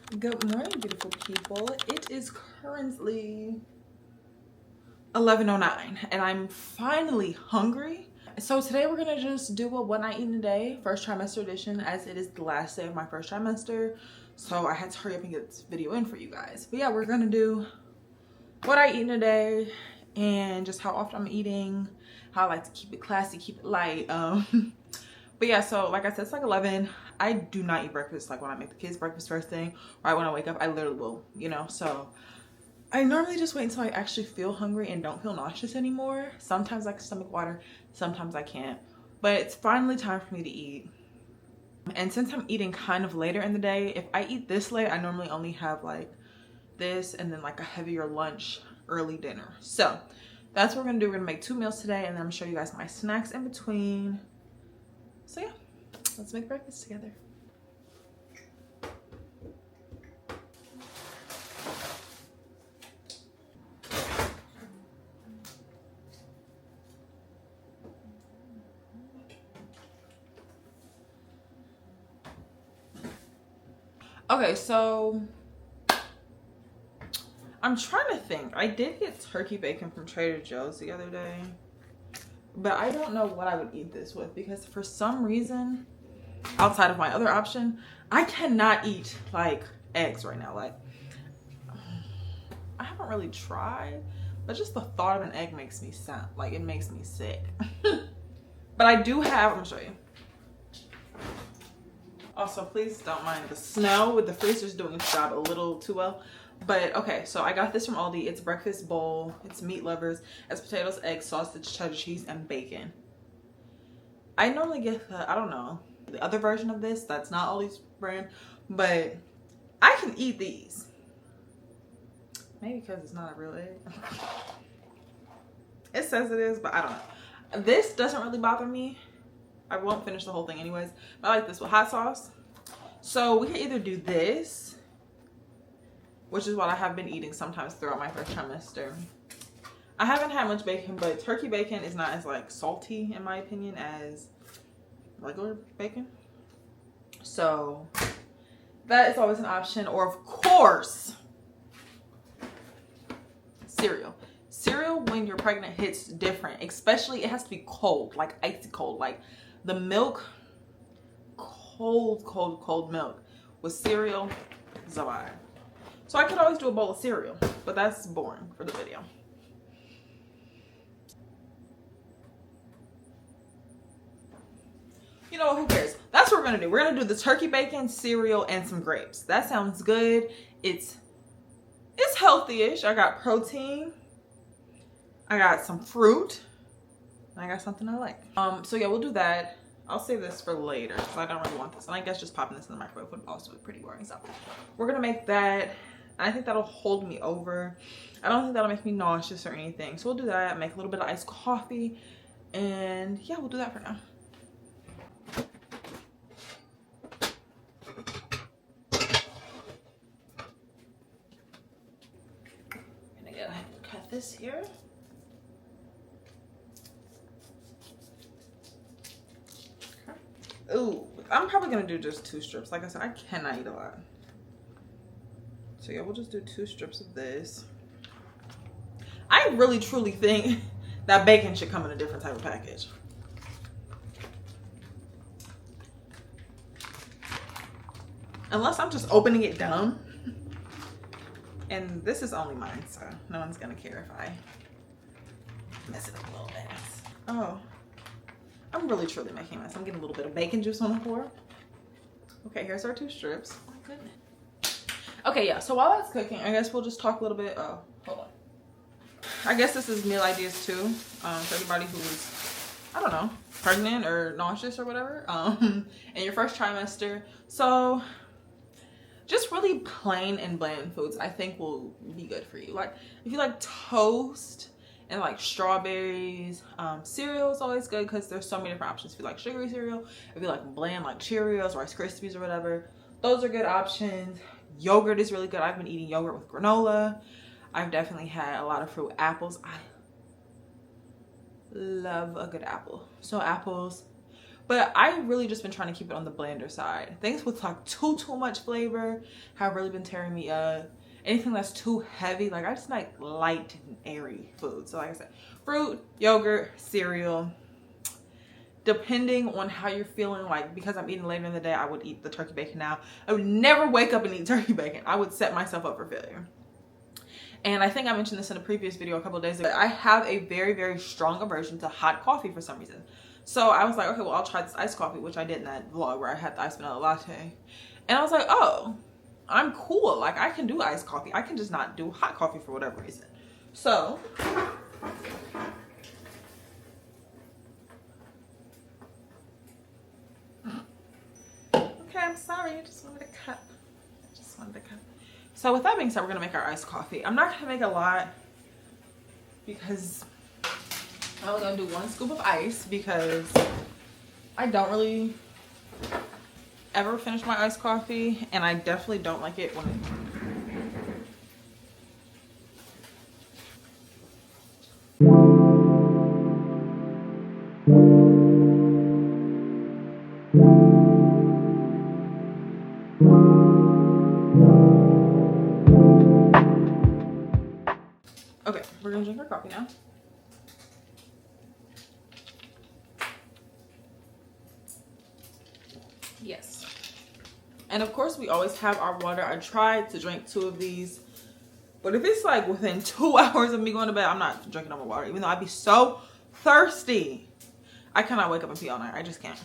Good morning, beautiful people. It is currently 11:09 and I'm finally hungry. So today we're gonna just do a what I eat in a day, first trimester edition, as it is the last day of my first trimester. So I had to hurry up and get this video in for you guys. But yeah, we're gonna do what I eat in a day and just how often I'm eating, how I like to keep it classy, keep it light. But yeah, so like I said, it's like 11. I do not eat breakfast. Like when I make the kids breakfast first thing, right when I wake up, I literally will, so I normally just wait until I actually feel hungry and don't feel nauseous anymore. Sometimes I can stomach water, sometimes I can't, but it's finally time for me to eat. And since I'm eating kind of later in the day, if I eat this late, I normally only have like this and then like a heavier lunch, early dinner. So that's what we're gonna do. We're gonna make 2 meals today, and then I'm gonna show you guys my snacks in between. So yeah, let's make breakfast together. Okay, so I'm trying to think. I did get turkey bacon from Trader Joe's the other day, but I don't know what I would eat this with because for some reason, outside of my other option, I cannot eat like eggs right now. Like I haven't really tried, but just the thought of an egg makes me sound like it makes me sick. But I do have, I'm gonna show you. Also, please don't mind the snow with the freezer's doing its job a little too well. But okay, so I got this from Aldi. It's breakfast bowl. It's meat lovers. It's potatoes, eggs, sausage, cheddar cheese, and bacon. I normally get the, I don't know, the other version of this that's not Aldi's brand, but I can eat these. Maybe because it's not a real egg. It says it is, but I don't know. This doesn't really bother me. I won't finish the whole thing anyways, but I like this with hot sauce. So we can either do this, which is what I have been eating sometimes throughout my first trimester. I haven't had much bacon, but turkey bacon is not as like salty in my opinion as regular bacon. So that is always an option. Or of course, cereal. Cereal when you're pregnant hits different, especially it has to be cold, like icy cold. Like the milk, cold milk with cereal is a vibe. So I could always do a bowl of cereal, but that's boring for the video. You know what, who cares? That's what we're gonna do. We're gonna do the turkey bacon, cereal, and some grapes. That sounds good. It's healthy-ish. I got protein. I got some fruit. And I got something I like. So yeah, we'll do that. I'll save this for later because I don't really want this. And I guess just popping this in the microwave would also be pretty boring. So we're gonna make that. I think that'll hold me over. I don't think that'll make me nauseous or anything. So we'll do that. Make a little bit of iced coffee. And yeah, we'll do that for now. I'm gonna go ahead and cut this here. Ooh, I'm probably gonna do just 2 strips. Like I said, I cannot eat a lot. So yeah, we'll just do 2 strips of this. I really truly think that bacon should come in a different type of package. Unless I'm just opening it dumb. And this is only mine, so no one's gonna care if I mess it up a little bit. Oh, I'm really truly making a mess. I'm getting a little bit of bacon juice on the floor. Okay, here's our 2 strips. Oh my goodness. Okay, yeah, so while that's cooking, I guess we'll just talk a little bit. Oh, hold on. I guess this is meal ideas too, for everybody who's, I don't know, pregnant or nauseous or whatever, in your first trimester. So just really plain and bland foods I think will be good for you. Like if you like toast and like strawberries, cereal is always good because there's so many different options. If you like sugary cereal, if you like bland like Cheerios, Rice Krispies or whatever, those are good options. Yogurt is really good. I've been eating yogurt with granola. I've definitely had a lot of fruit. Apples, I love a good apple. So apples, But I really just been trying to keep it on the blander side. Things with like too much flavor have really been tearing me up. Anything that's too heavy, like I just like light and airy food. So like I said, fruit, yogurt, cereal. Depending on how you're feeling, like because I'm eating later in the day, I would eat the turkey bacon now. I would never wake up and eat turkey bacon. I would set myself up for failure. And I think I mentioned this in a previous video a couple of days ago. I have a very strong aversion to hot coffee for some reason. So I was like, okay, well, I'll try this iced coffee, which I did in that vlog where I had the iced vanilla latte. And I was like, oh, I'm cool. Like I can do iced coffee. I can just not do hot coffee for whatever reason. So I'm sorry, I just wanted a cup. So with that being said, we're gonna make our iced coffee. I'm not gonna make a lot because I'm only gonna do 1 scoop of ice because I don't really ever finish my iced coffee, and I definitely don't like it when Okay, we're gonna drink our coffee now. Yes. And of course we always have our water. I tried to drink 2 of these, but if it's like within 2 hours of me going to bed, I'm not drinking no more water, even though I'd be so thirsty. I cannot wake up and pee all night. I just can't.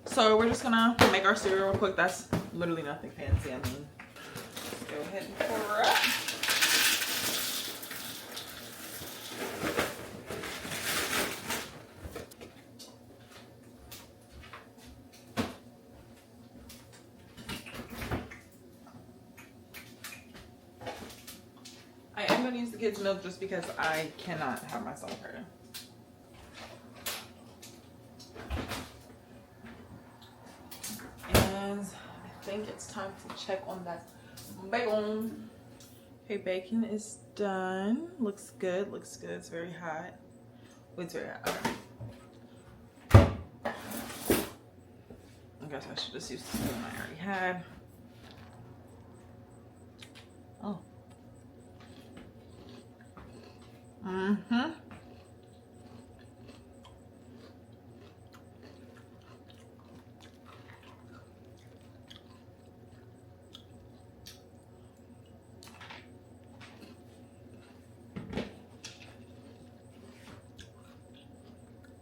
So we're just gonna make our cereal real quick. That's literally nothing fancy. I mean, let's go ahead and pour it up. I am gonna use the kids' milk just because I cannot have myself hurt. And I think it's time to check on that bacon. Okay, bacon is done. Looks good, looks good. It's very hot. Oh, it's very hot. Okay. I guess I should just use the spoon I already had. Oh. Mm-hmm.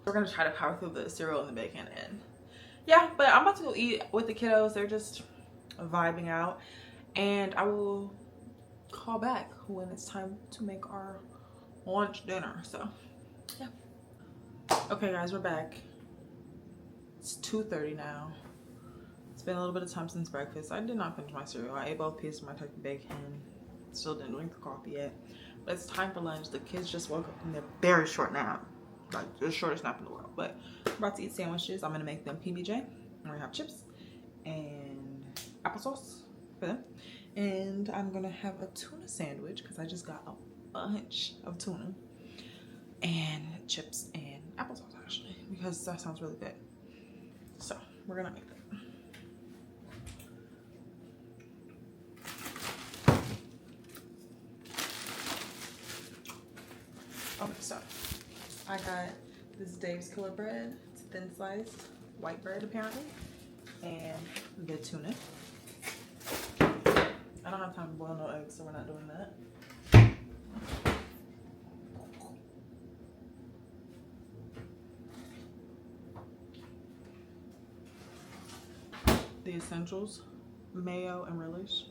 We're gonna try to power through the cereal and the bacon, and yeah, but I'm about to go eat with the kiddos. They're just vibing out, and I will call back when it's time to make our lunch dinner. So yeah. Okay guys, we're back. It's 2:30 now. It's been a little bit of time since breakfast. I did not finish my cereal. I ate both pieces of my turkey bacon. Still didn't drink the coffee yet, but it's time for lunch. The kids just woke up from their very short nap, like the shortest nap in the world. But I'm about to eat sandwiches. I'm gonna make them PBJ. We're gonna have chips and applesauce for them, and I'm gonna have a tuna sandwich because I just got a bunch of tuna, and chips and applesauce actually, because that sounds really good. So we're gonna make that. Okay, so I got this Dave's Killer bread. It's thin sliced white bread apparently, and the tuna. I don't have time to boil no eggs, so we're not doing that. The essentials, mayo and relish.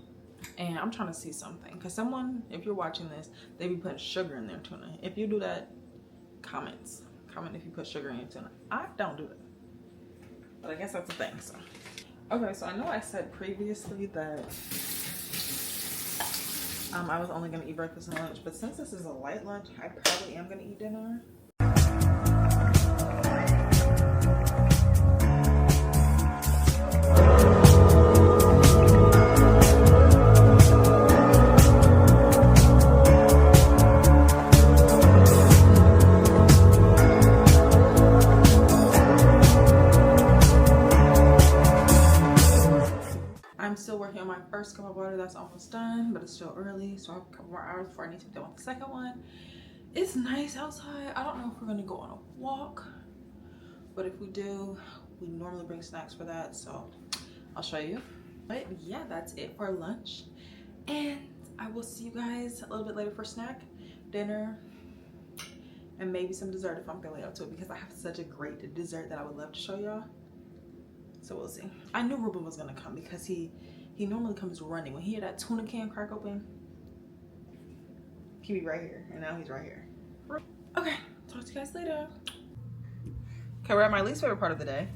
And I'm trying to see something, because someone, if you're watching this, they be putting sugar in their tuna. If you do that, comment if you put sugar in your tuna. I don't do that, but I guess that's a thing. So okay, so I know I said previously that I was only gonna eat breakfast and lunch, but since this is a light lunch, I probably am gonna eat dinner. daughter that's almost done, but it's still early, so I have a couple more hours before I need to be done with the second one. It's nice outside. I don't know if we're gonna go on a walk, but if we do, we normally bring snacks for that, so I'll show you. But yeah, that's it for lunch, and I will see you guys a little bit later for snack, dinner, and maybe some dessert if I'm feeling up to it, because I have such a great dessert that I would love to show y'all. So we'll see. I knew Ruben was gonna come because he normally comes running. When he hear that tuna can crack open, he be right here, and now he's right here. Okay, talk to you guys later. Okay, we're at my least favorite part of the day.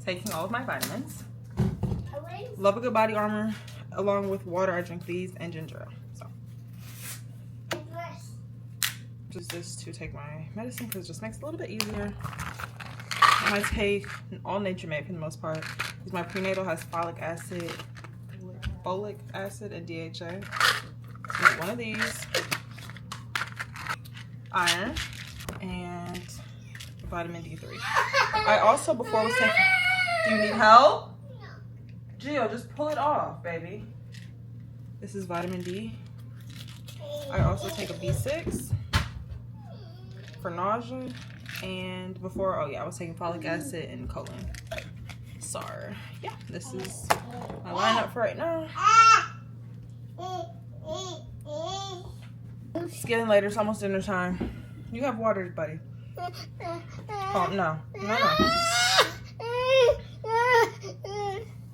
Taking all of my vitamins. Love a good body armor. Along with water, I drink these and ginger ale. So just this to take my medicine because it just makes it a little bit easier. And I take all nature made for the most part. Because my prenatal has folic acid, and DHA. So one of these. Iron and vitamin D3. I also, before I was taking, do you need help? Gio, just pull it off, baby. This is vitamin D. I also take a B6 for nausea, and before, oh yeah, I was taking folic acid and choline. Sorry. Yeah, this is my lineup for right now. It's getting later. It's almost dinner time. You have water, buddy. Oh, no.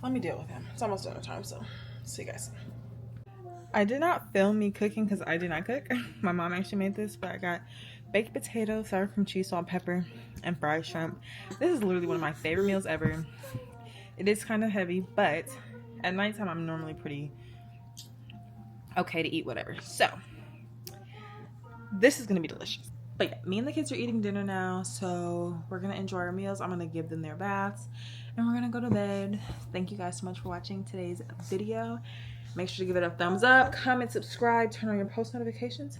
Let me deal with him. It's almost dinner time, so see you guys. I did not film me cooking because I did not cook. My mom actually made this, but I got baked potatoes, sour cream cheese, salt, pepper, and fried shrimp. This is literally one of my favorite meals ever. It is kind of heavy, but at nighttime, I'm normally pretty okay to eat whatever. So this is gonna be delicious. But yeah, me and the kids are eating dinner now, so we're gonna enjoy our meals. I'm gonna give them their baths and we're gonna go to bed. Thank you guys so much for watching today's video. Make sure to give it a thumbs up, comment, subscribe, turn on your post notifications,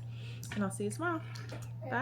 and I'll see you tomorrow. Bye.